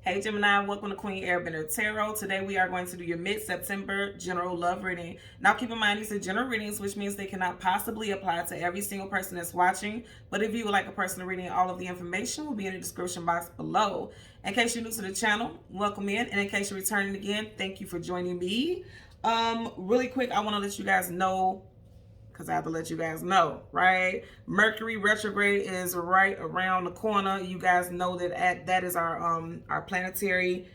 Hey Gemini, welcome to Queen Airbender Tarot. Today we are going to do your mid-September general love reading. Now keep in mind these are general readings, which means they cannot possibly apply to every single person that's watching. But if you would like a personal reading, all of the information will be in the description box below. In case you're new to the channel, welcome in. And in case you're returning again, thank you for joining me. Really quick, I want to let you guys know, because I have to let you guys know, right? Mercury retrograde is right around the corner. You guys know that that is our planetary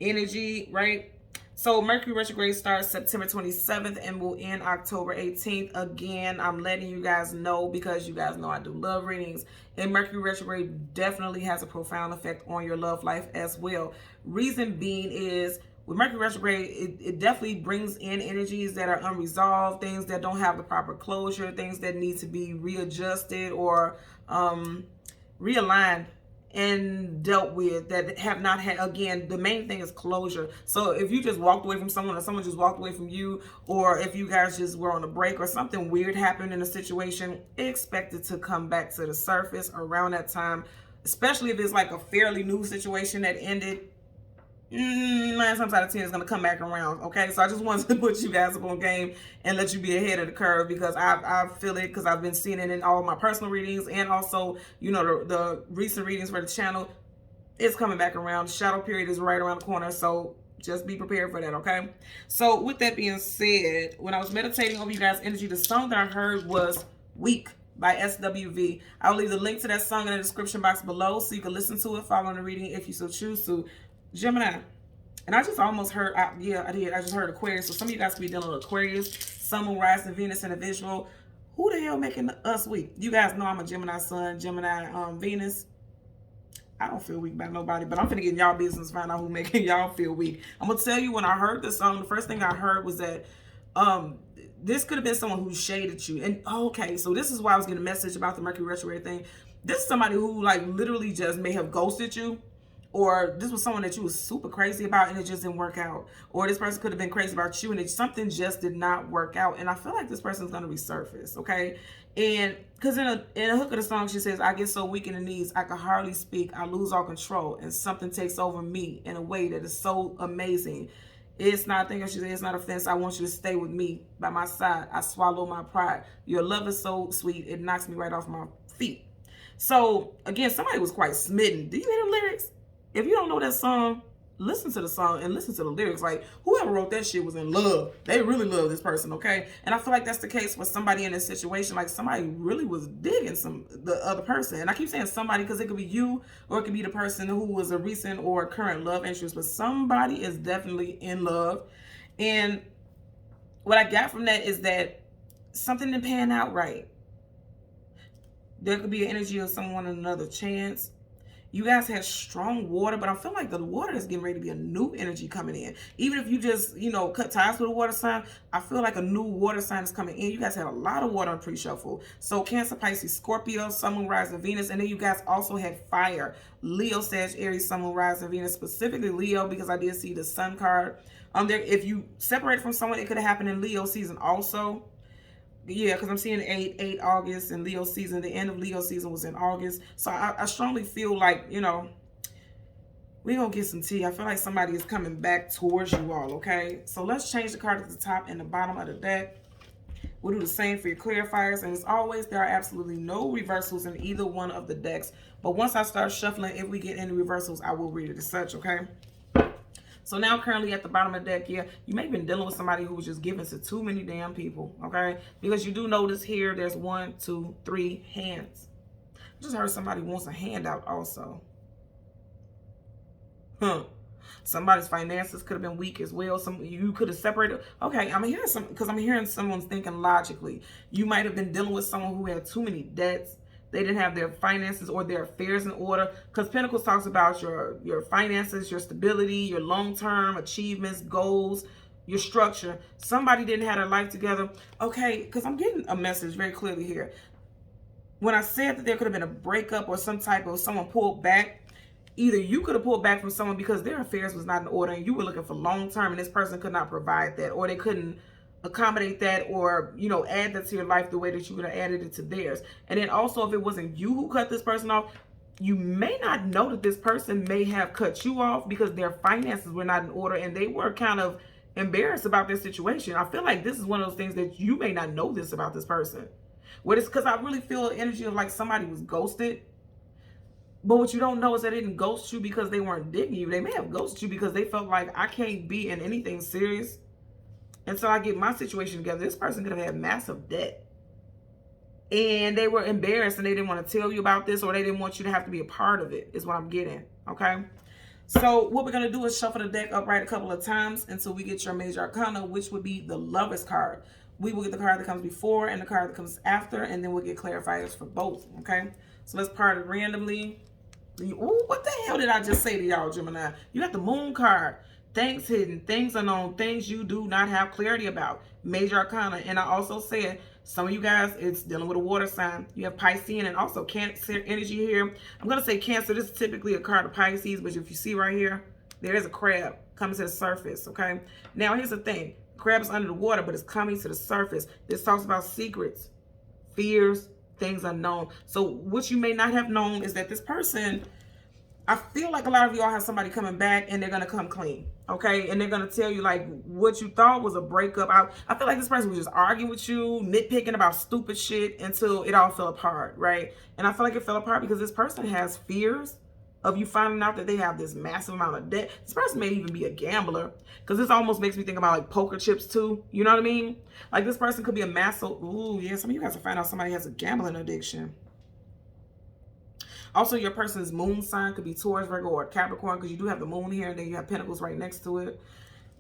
energy, right? So Mercury retrograde starts September 27th and will end October 18th. Again, I'm letting you guys know because you guys know I do love readings. And Mercury retrograde definitely has a profound effect on your love life as well. Reason being is, with Mercury retrograde, it definitely brings in energies that are unresolved, things that don't have the proper closure, things that need to be readjusted or realigned and dealt with, that have not had, again, the main thing is closure. So if you just walked away from someone, or someone just walked away from you, or if you guys just were on a break or something weird happened in a situation, expect it to come back to the surface around that time, especially if it's like a fairly new situation that ended. 9 times out of 10 is going to come back around. Okay, so I just wanted to put you guys up on game and let you be ahead of the curve, because I feel it, because I've been seeing it in all my personal readings, and also, you know, the recent readings for the channel. It's coming back around. The shadow period is right around the corner, so just be prepared for that. Okay, so with that being said, when I was meditating over you guys' energy, the song that I heard was Weak by SWV. I'll leave the link to that song in the description box below so you can listen to it following the reading if you so choose to. Gemini, and I just almost heard, yeah, I did. I just heard Aquarius. So some of you guys could be dealing with Aquarius, Sun, Moon, Rising, Venus, and a visual. Who the hell making us weak? You guys know I'm a Gemini Sun, Gemini Venus. I don't feel weak by nobody, but I'm finna get in y'all business, find out who making y'all feel weak. I'm gonna tell you, when I heard this song, the first thing I heard was that this could have been someone who shaded you. And okay, so this is why I was getting a message about the Mercury retrograde thing. This is somebody who like literally just may have ghosted you. Or this was someone that you was super crazy about and it just didn't work out. Or this person could have been crazy about you and something just did not work out. And I feel like this person's going to resurface, okay? And because in a hook of the song, she says, I get so weak in the knees, I can hardly speak. I lose all control and something takes over me in a way that is so amazing. It's not, I think she said, it's not offense. I want you to stay with me by my side. I swallow my pride. Your love is so sweet. It knocks me right off my feet. So again, somebody was quite smitten. Do you hear the lyrics? If you don't know that song, listen to the song and listen to the lyrics. Like, whoever wrote that shit was in love. They really love this person, okay? And I feel like that's the case for somebody in this situation. Like, somebody really was digging the other person. And I keep saying somebody because it could be you, or it could be the person who was a recent or current love interest. But somebody is definitely in love. And what I got from that is that something didn't pan out right. There could be an energy of someone another chance. You guys had strong water, but I feel like the water is getting ready to be a new energy coming in. Even if you just, you know, cut ties with a water sign, I feel like a new water sign is coming in. You guys had a lot of water on pre-shuffle. So Cancer, Pisces, Scorpio, Sun, Moon, Rising, Venus. And then you guys also had fire. Leo, Sag, Aries, Sun, Moon, Rising, Venus. Specifically Leo, because I did see the Sun card. If you separate from someone, it could have happened in Leo season also. Yeah, because I'm seeing 8 August and Leo season. The end of Leo season was in August. So I strongly feel like, you know, we're going to get some tea. I feel like somebody is coming back towards you all, okay? So let's change the card at the top and the bottom of the deck. We'll do the same for your clarifiers. And as always, there are absolutely no reversals in either one of the decks. But once I start shuffling, if we get any reversals, I will read it as such, okay? So now currently at the bottom of the deck, yeah, you may have been dealing with somebody who was just giving to too many damn people, okay? Because you do notice here, there's 1, 2, 3 hands. I just heard somebody wants a handout also. Somebody's finances could have been weak as well. You could have separated. Okay, I'm hearing because I'm hearing someone's thinking logically. You might have been dealing with someone who had too many debts. They didn't have their finances or their affairs in order. Because Pentacles talks about your finances, your stability, your long-term achievements, goals, your structure. Somebody didn't have their life together. Okay, because I'm getting a message very clearly here. When I said that there could have been a breakup or some type of someone pulled back, either you could have pulled back from someone because their affairs was not in order and you were looking for long-term and this person could not provide that, or they couldn't accommodate that, or, you know, add that to your life the way that you would have added it to theirs. And then also, if it wasn't you who cut this person off, you may not know that this person may have cut you off because their finances were not in order and they were kind of embarrassed about their situation. I feel like this is one of those things that you may not know this about this person. What is, because I really feel the energy of like somebody was ghosted. But what you don't know is they didn't ghost you because they weren't digging you. They may have ghosted you because they felt like, I can't be in anything serious until I get my situation together. This person could have had massive debt. And they were embarrassed and they didn't want to tell you about this, or they didn't want you to have to be a part of it, is what I'm getting, okay? So what we're going to do is shuffle the deck upright a couple of times until we get your major arcana, which would be the Lovers card. We will get the card that comes before and the card that comes after, and then we'll get clarifiers for both, okay? So let's part it randomly. Ooh, what the hell did I just say to y'all, Gemini? You got the Moon card. Things hidden, things unknown, things you do not have clarity about. Major arcana. And I also said, some of you guys, it's dealing with a water sign. You have Piscean and also Cancer energy here. I'm going to say Cancer. This is typically a card of Pisces, but if you see right here, there is a crab coming to the surface, okay? Now, here's the thing. Crab is under the water, but it's coming to the surface. This talks about secrets, fears, things unknown. So what you may not have known is that this person, I feel like a lot of y'all have somebody coming back and they're going to come clean, okay? And they're going to tell you like what you thought was a breakup. I feel like this person was just arguing with you, nitpicking about stupid shit until it all fell apart, right? And I feel like it fell apart because this person has fears of you finding out that they have this massive amount of debt. This person may even be a gambler, because this almost makes me think about like poker chips too. You know what I mean? Like this person could be a massive, ooh, yeah, some of you guys will find out somebody has a gambling addiction. Also, your person's moon sign could be Taurus, Virgo, or Capricorn, because you do have the moon here and then you have Pentacles right next to it.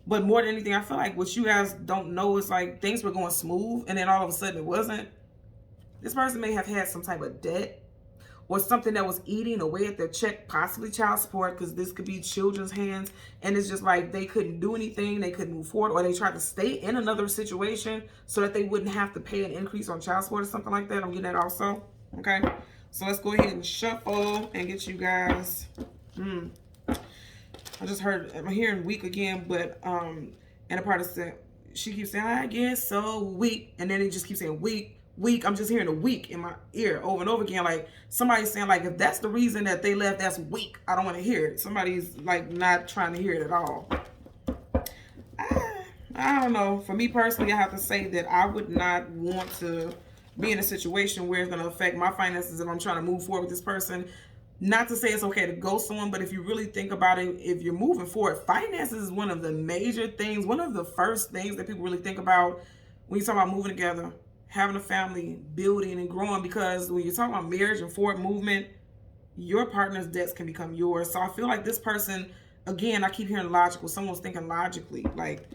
But more than anything, I feel like what you guys don't know is like things were going smooth and then all of a sudden it wasn't. This person may have had some type of debt or something that was eating away at their check, possibly child support, because this could be children's hands. And it's just like they couldn't do anything, they couldn't move forward, or they tried to stay in another situation so that they wouldn't have to pay an increase on child support or something like that. I'm getting that also, okay? So let's go ahead and shuffle and get you guys. I just heard, I'm hearing weak again, but and a part of said, she keeps saying, I guess so, weak. And then it just keeps saying weak. Weak. I'm just hearing a weak in my ear over and over again. Like somebody's saying, like, if that's the reason that they left, that's weak. I don't want to hear it. Somebody's like not trying to hear it at all. I don't know. For me personally, I have to say that I would not want to be in a situation where it's going to affect my finances if I'm trying to move forward with this person. Not to say it's okay to ghost someone, but if you really think about it, if you're moving forward, finances is one of the major things, one of the first things that people really think about when you talk about moving together, having a family, building and growing, because when you're talking about marriage and forward movement, your partner's debts can become yours. So I feel like this person, again, I keep hearing logical. Someone's thinking logically, like,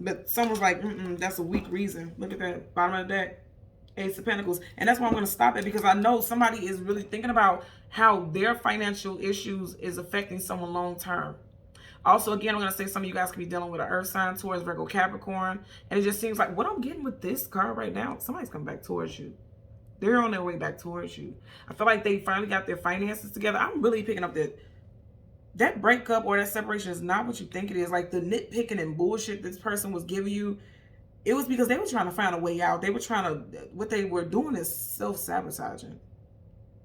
but someone's like, that's a weak reason. Look at that bottom of the deck. Ace of Pentacles. And that's why I'm going to stop it, because I know somebody is really thinking about how their financial issues is affecting someone long term. Also, again, I'm going to say some of you guys could be dealing with an earth sign, Taurus, Virgo, Capricorn. And it just seems like what I'm getting with this card right now, somebody's coming back towards you. They're on their way back towards you. I feel like they finally got their finances together. I'm really picking up that breakup or that separation is not what you think it is. Like the nitpicking and bullshit this person was giving you, it was because they were trying to find a way out. They were trying to, what they were doing is self-sabotaging.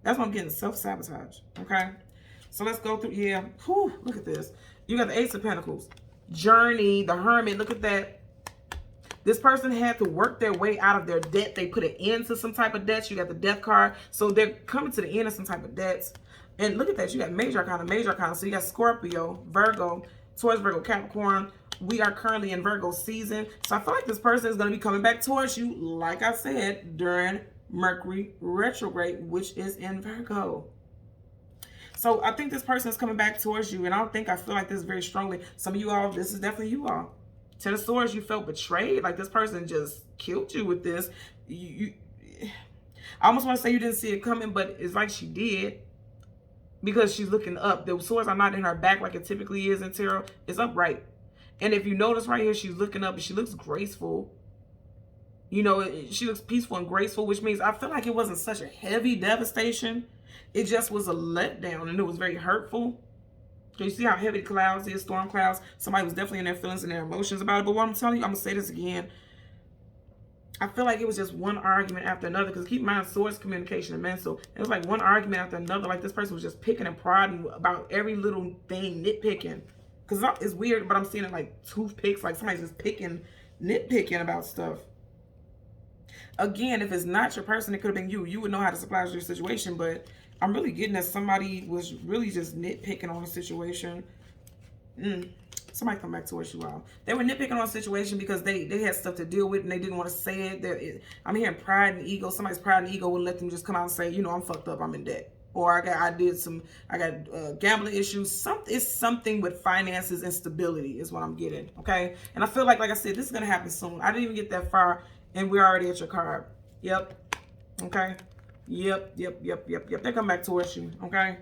That's what I'm getting, self-sabotage, okay? So let's go through, yeah, whew, look at this. You got the Ace of Pentacles, Journey, the Hermit, look at that. This person had to work their way out of their debt. They put an end to some type of debts. You got the Death card. So they're coming to the end of some type of debts. And look at that, you got major arcana. So you got Scorpio, Virgo, Taurus, Virgo, Capricorn. We are currently in Virgo season. So I feel like this person is going to be coming back towards you, like I said, during Mercury retrograde, which is in Virgo. So I think this person is coming back towards you, and I feel like this very strongly. Some of you all, this is definitely you all. Ten of Swords, you felt betrayed. Like this person just killed you with this. I almost want to say you didn't see it coming, but it's like she did, because she's looking up. The swords are not in her back like it typically is in tarot. It's upright. And if you notice right here, she's looking up and she looks graceful. You know, she looks peaceful and graceful, which means I feel like it wasn't such a heavy devastation. It just was a letdown, and it was very hurtful. So you see how heavy the clouds is, storm clouds. Somebody was definitely in their feelings and their emotions about it. But what I'm telling you, I'm going to say this again. I feel like it was just one argument after another, because keep in mind, source, communication, and mental. It was like one argument after another. Like this person was just picking and prodding about every little thing, nitpicking. Because it's weird, but I'm seeing it like toothpicks, like somebody's just picking, nitpicking about stuff. Again, if it's not your person, it could have been you. You would know how to supply your situation, but I'm really getting that somebody was really just nitpicking on a situation. Somebody come back towards you all. They were nitpicking on a situation because they had stuff to deal with and they didn't want to say it. I'm hearing pride and ego. Somebody's pride and ego wouldn't let them just come out and say, you know, I'm fucked up, I'm in debt. Or I got gambling issues. It's something with finances and stability is what I'm getting, okay? And I feel like I said, this is going to happen soon. I didn't even get that far and we're already at your card. Yep. Okay. Yep. They're coming back towards you, okay?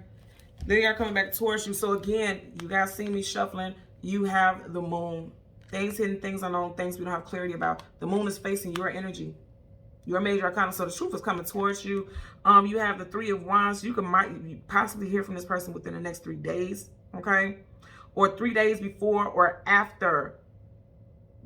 They are coming back towards you. So again, you guys see me shuffling. You have the moon. Things hidden, things unknown, things we don't have clarity about. The moon is facing your energy, your major arcana. So the truth is coming towards you. You have the 3 of Wands. You might possibly hear from this person within the next 3 days, okay? Or 3 days before or after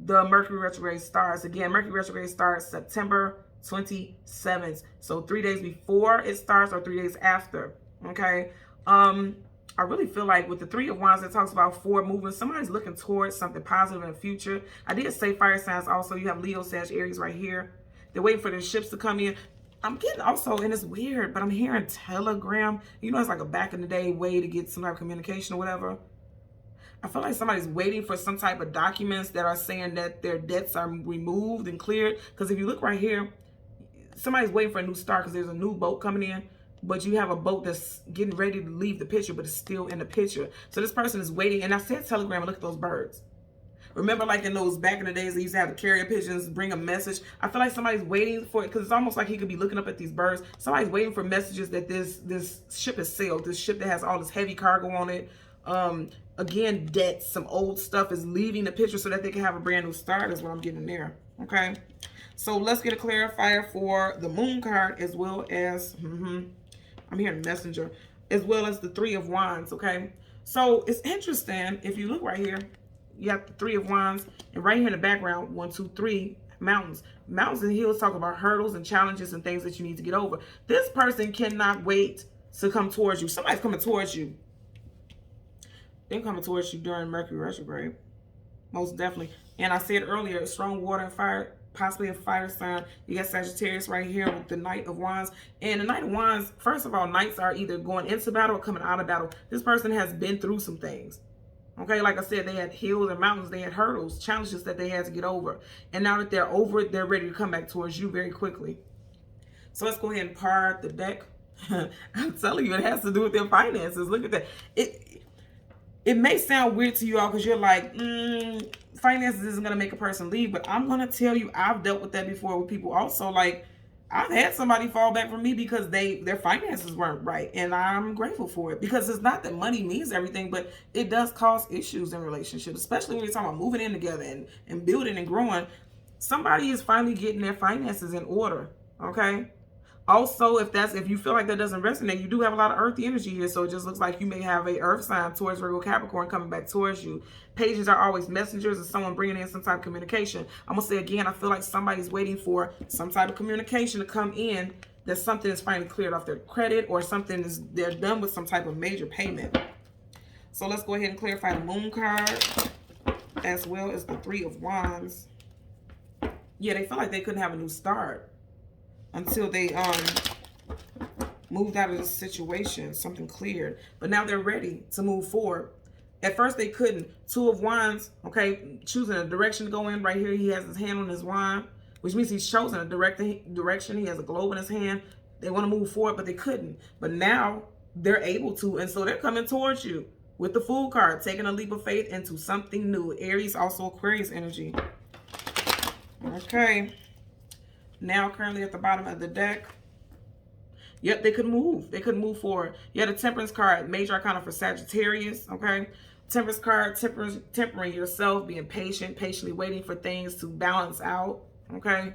the Mercury retrograde starts. Again, Mercury retrograde starts September 27th. So 3 days before it starts or 3 days after, okay? I really feel like with the 3 of Wands that talks about forward movement, somebody's looking towards something positive in the future. I did say fire signs also. You have Leo, Sag, Aries right here. They're waiting for their ships to come in. I'm getting also, and it's weird, but I'm hearing Telegram. You know, it's like a back in the day way to get some type of communication or whatever. I feel like somebody's waiting for some type of documents that are saying that their debts are removed and cleared. Because if you look right here, somebody's waiting for a new start because there's a new boat coming in. But you have a boat that's getting ready to leave the picture, but it's still in the picture. So this person is waiting. And I said Telegram, and look at those birds. Remember, like in those back in the days, they used to have the carrier pigeons bring a message. I feel like somebody's waiting for it because it's almost like he could be looking up at these birds. Somebody's waiting for messages that this ship is sailed. This ship that has all this heavy cargo on it. Again, debts, some old stuff is leaving the picture so that they can have a brand new start is what I'm getting there. Okay. So let's get a clarifier for the moon card as well as... I'm hearing messenger, as well as the 3 of Wands, okay? So it's interesting, if you look right here, you have the 3 of Wands, and right here in the background, 1, 2, 3, mountains. Mountains and hills talk about hurdles and challenges and things that you need to get over. This person cannot wait to come towards you. Somebody's coming towards you. They're coming towards you during Mercury retrograde, most definitely. And I said earlier, strong water and fire, possibly a fire sign. You got Sagittarius right here with the Knight of Wands. And the Knight of Wands, first of all, knights are either going into battle or coming out of battle. This person has been through some things. Okay, like I said, they had hills and mountains, they had hurdles, challenges that they had to get over. And now that they're over it, they're ready to come back towards you very quickly. So let's go ahead and par the deck. I'm telling you, it has to do with their finances. Look at that. It may sound weird to you all because you're like, finances isn't going to make a person leave, but I'm going to tell you, I've dealt with that before with people also. Like, I've had somebody fall back from me because their finances weren't right, and I'm grateful for it because it's not that money means everything, but it does cause issues in relationships, especially when you're talking about moving in together and building and growing. Somebody is finally getting their finances in order, okay? Also, if you feel like that doesn't resonate, you do have a lot of earthy energy here. So it just looks like you may have a earth sign towards Virgo Capricorn coming back towards you. Pages are always messengers and someone bringing in some type of communication. I'm going to say again, I feel like somebody's waiting for some type of communication to come in, that something is finally cleared off their credit or something they're done with some type of major payment. So let's go ahead and clarify the moon card as well as the 3 of Wands. Yeah, they feel like they couldn't have a new start until they moved out of this situation, something cleared. But now they're ready to move forward. At first they couldn't. 2 of Wands, okay, choosing a direction to go in. Right here he has his hand on his wand, which means he's chosen a direction. He has a globe in his hand. They want to move forward, but they couldn't. But now they're able to, and so they're coming towards you with the Fool card, taking a leap of faith into something new. Aries, also Aquarius energy. Okay. Now currently at the bottom of the deck. Yep, they could move. They could move forward. You had a Temperance card, major arcana for Sagittarius, okay? Temperance card, tempering yourself, being patient, patiently waiting for things to balance out, okay?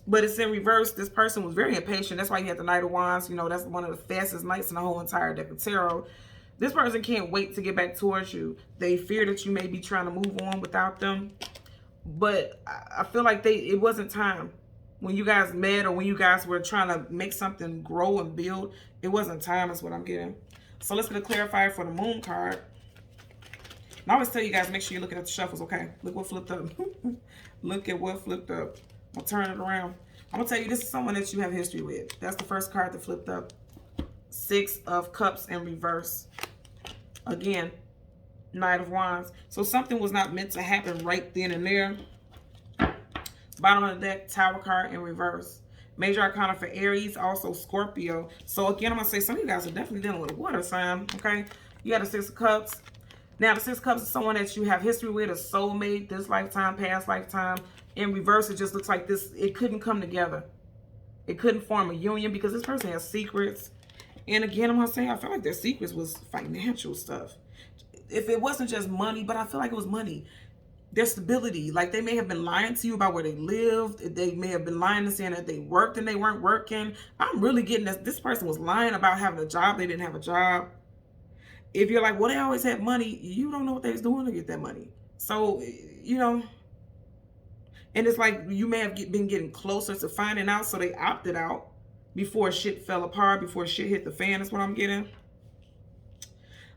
But it's in reverse. This person was very impatient. That's why you had the Knight of Wands. You know, that's one of the fastest knights in the whole entire deck of tarot. This person can't wait to get back towards you. They fear that you may be trying to move on without them. But I feel like it wasn't time. when you guys met or when you guys were trying to make something grow and build. It wasn't time is what I'm getting. So let's get a clarifier for the moon card. And I always tell you guys, make sure you're looking at the shuffles, okay? Look what flipped up. Look at what flipped up. I'll turn it around. I'm going to tell you, this is someone that you have history with. That's the first card that flipped up. 6 of Cups in reverse. Again, Knight of Wands. So something was not meant to happen right then and there. Bottom of the deck, Tower card in reverse. Major Arcana for Aries, also Scorpio. So again, I'm going to say some of you guys are definitely dealing with a water sign, okay? You got a 6 of Cups. Now, the 6 of Cups is someone that you have history with, a soulmate, this lifetime, past lifetime. In reverse, it just looks like this, it couldn't come together. It couldn't form a union because this person has secrets. And again, I'm going to say, I feel like their secrets was financial stuff. If it wasn't just money, but I feel like it was money. Their stability, like they may have been lying to you about where they lived. They may have been lying and saying that they worked and they weren't working. I'm really getting this person was lying about having a job. They didn't have a job. If you're like, well, they always had money, you don't know what they was doing to get that money. So, you know, and it's like you may have been getting closer to finding out, so they opted out before shit fell apart, before shit hit the fan is what I'm getting.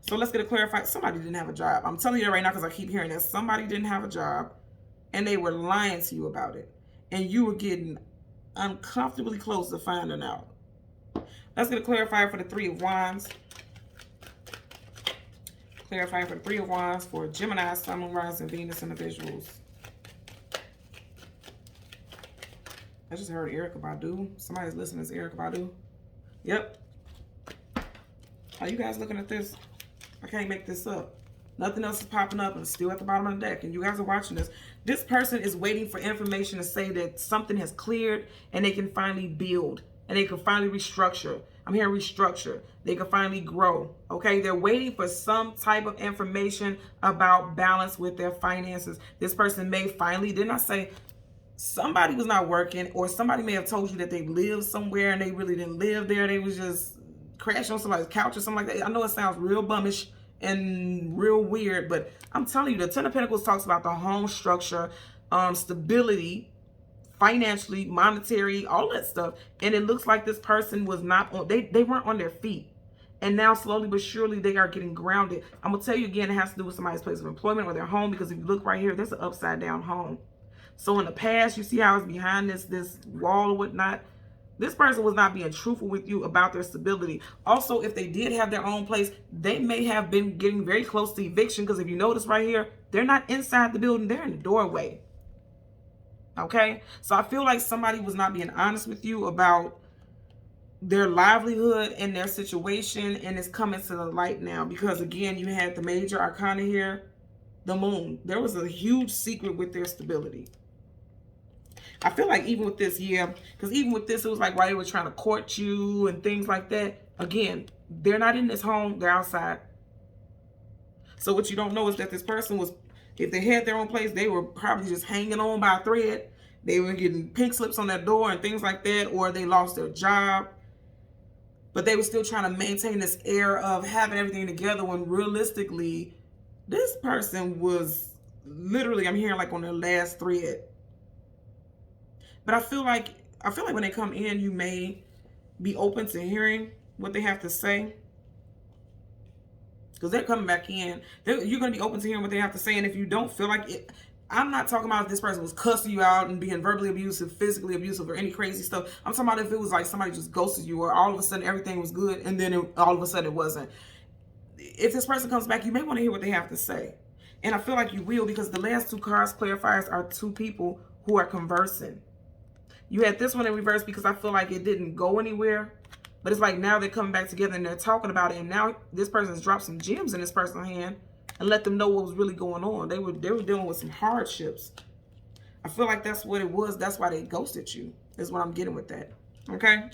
So let's get a clarified. Somebody didn't have a job. I'm telling you that right now because I keep hearing that. Somebody didn't have a job and they were lying to you about it. And you were getting uncomfortably close to finding out. Let's get a clarifier for the 3 of Wands. Clarifier for the 3 of Wands for Gemini, Sun, Moon, Rising, Venus individuals. I just heard Erykah Badu. Somebody's listening to Erykah Badu. Yep. Are you guys looking at this? I can't make this up. Nothing else is popping up and it's still at the bottom of the deck. And you guys are watching this. This person is waiting for information to say that something has cleared and they can finally build. And they can finally restructure. I'm hearing restructure. They can finally grow. Okay? They're waiting for some type of information about balance with their finances. This person may finally, didn't I say, somebody was not working, or somebody may have told you that they lived somewhere and they really didn't live there. They was just crashing on somebody's couch or something like that. I know it sounds real bummish and real weird, but I'm telling you, the 10 of Pentacles talks about the home structure, stability, financially, monetary, all that stuff. And it looks like this person was not on, they weren't on their feet. And now slowly but surely they are getting grounded. I'm going to tell you again, it has to do with somebody's place of employment or their home, because if you look right here, there's an upside down home. So in the past, you see how it's behind this wall or whatnot. This person was not being truthful with you about their stability. Also, if they did have their own place, they may have been getting very close to eviction, because if you notice right here, they're not inside the building, they're in the doorway. Okay? So I feel like somebody was not being honest with you about their livelihood and their situation, and it's coming to the light now because, again, you had the major arcana here, the moon. There was a huge secret with their stability. I feel like even with this, yeah, because even with this, it was like while they were trying to court you and things like that. Again, they're not in this home, they're outside. So what you don't know is that this person was, if they had their own place, they were probably just hanging on by a thread. They were getting pink slips on their door and things like that, or they lost their job. But they were still trying to maintain this air of having everything together when realistically, this person was literally, I'm hearing like on their last thread. But I feel like when they come in, you may be open to hearing what they have to say. Because they're coming back in. You're going to be open to hearing what they have to say. And if you don't feel like it, I'm not talking about if this person was cussing you out and being verbally abusive, physically abusive, or any crazy stuff. I'm talking about if it was like somebody just ghosted you, or all of a sudden everything was good and then all of a sudden it wasn't. If this person comes back, you may want to hear what they have to say. And I feel like you will, because the last 2 cards, clarifiers, are 2 people who are conversing. You had this one in reverse because I feel like it didn't go anywhere. But it's like now they're coming back together and they're talking about it. And now this person's dropped some gems in this person's hand and let them know what was really going on. They were dealing with some hardships. I feel like that's what it was. That's why they ghosted you, is what I'm getting with that. Okay?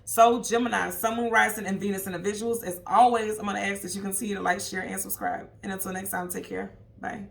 So Gemini, Sun, Moon, Rising, and Venus individuals. As always, I'm going to ask that you continue to like, share, and subscribe. And until next time, take care. Bye.